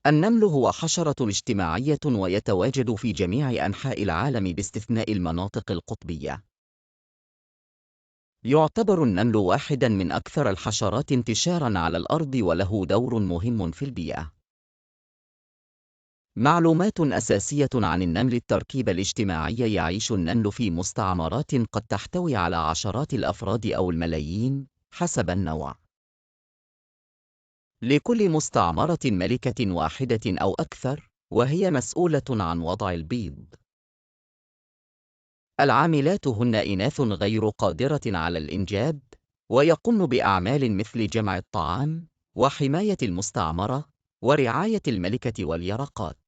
النمل هو حشرة اجتماعية ويتواجد في جميع أنحاء العالم باستثناء المناطق القطبية. يعتبر النمل واحداً من أكثر الحشرات انتشاراً على الأرض وله دور مهم في البيئة. معلومات أساسية عن النمل: التركيبة الاجتماعية. يعيش النمل في مستعمرات قد تحتوي على عشرات الأفراد أو الملايين حسب النوع. لكل مستعمرة ملكة واحدة أو أكثر، وهي مسؤولة عن وضع البيض. العاملات هن إناث غير قادرة على الإنجاب، ويقمن بأعمال مثل جمع الطعام، وحماية المستعمرة، ورعاية الملكة واليرقات.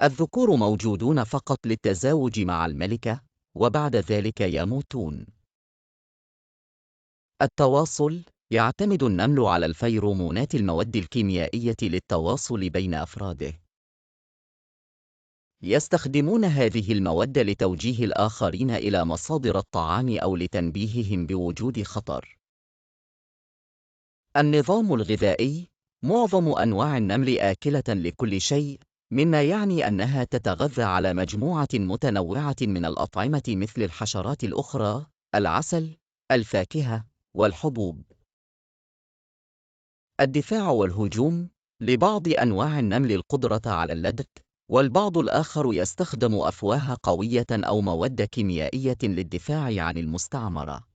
الذكور موجودون فقط للتزاوج مع الملكة، وبعد ذلك يموتون. التواصل: يعتمد النمل على الفيرومونات، المواد الكيميائية للتواصل بين أفراده. يستخدمون هذه المواد لتوجيه الآخرين إلى مصادر الطعام أو لتنبيههم بوجود خطر. النظام الغذائي: معظم أنواع النمل آكلة لكل شيء، مما يعني أنها تتغذى على مجموعة متنوعة من الأطعمة مثل الحشرات الأخرى، العسل، الفاكهة، والحبوب. الدفاع والهجوم: لبعض أنواع النمل القدرة على اللدغ، والبعض الآخر يستخدم أفواه قوية أو مواد كيميائية للدفاع عن المستعمرة.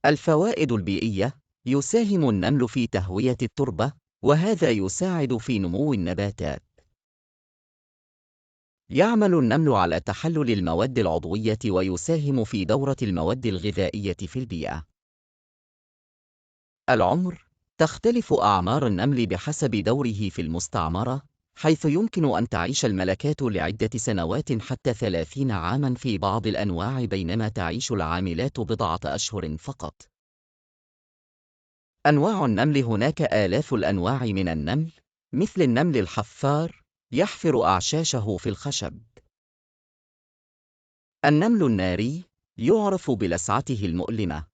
الفوائد البيئية: يساهم النمل في تهوية التربة، وهذا يساعد في نمو النباتات. يعمل النمل على تحلل المواد العضوية ويساهم في دورة المواد الغذائية في البيئة. العمر: تختلف أعمار النمل بحسب دوره في المستعمرة، حيث يمكن أن تعيش الملكات لعدة سنوات حتى 30 عاماً في بعض الأنواع، بينما تعيش العاملات بضعة أشهر فقط. أنواع النمل: هناك آلاف الأنواع من النمل، مثل النمل الحفار، يحفر أعشاشه في الخشب. النمل الناري، يعرف بلسعته المؤلمة.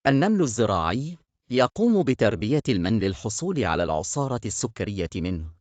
النمل الزراعي، يقوم بتربية المن للحصول على العصارة السكرية منه.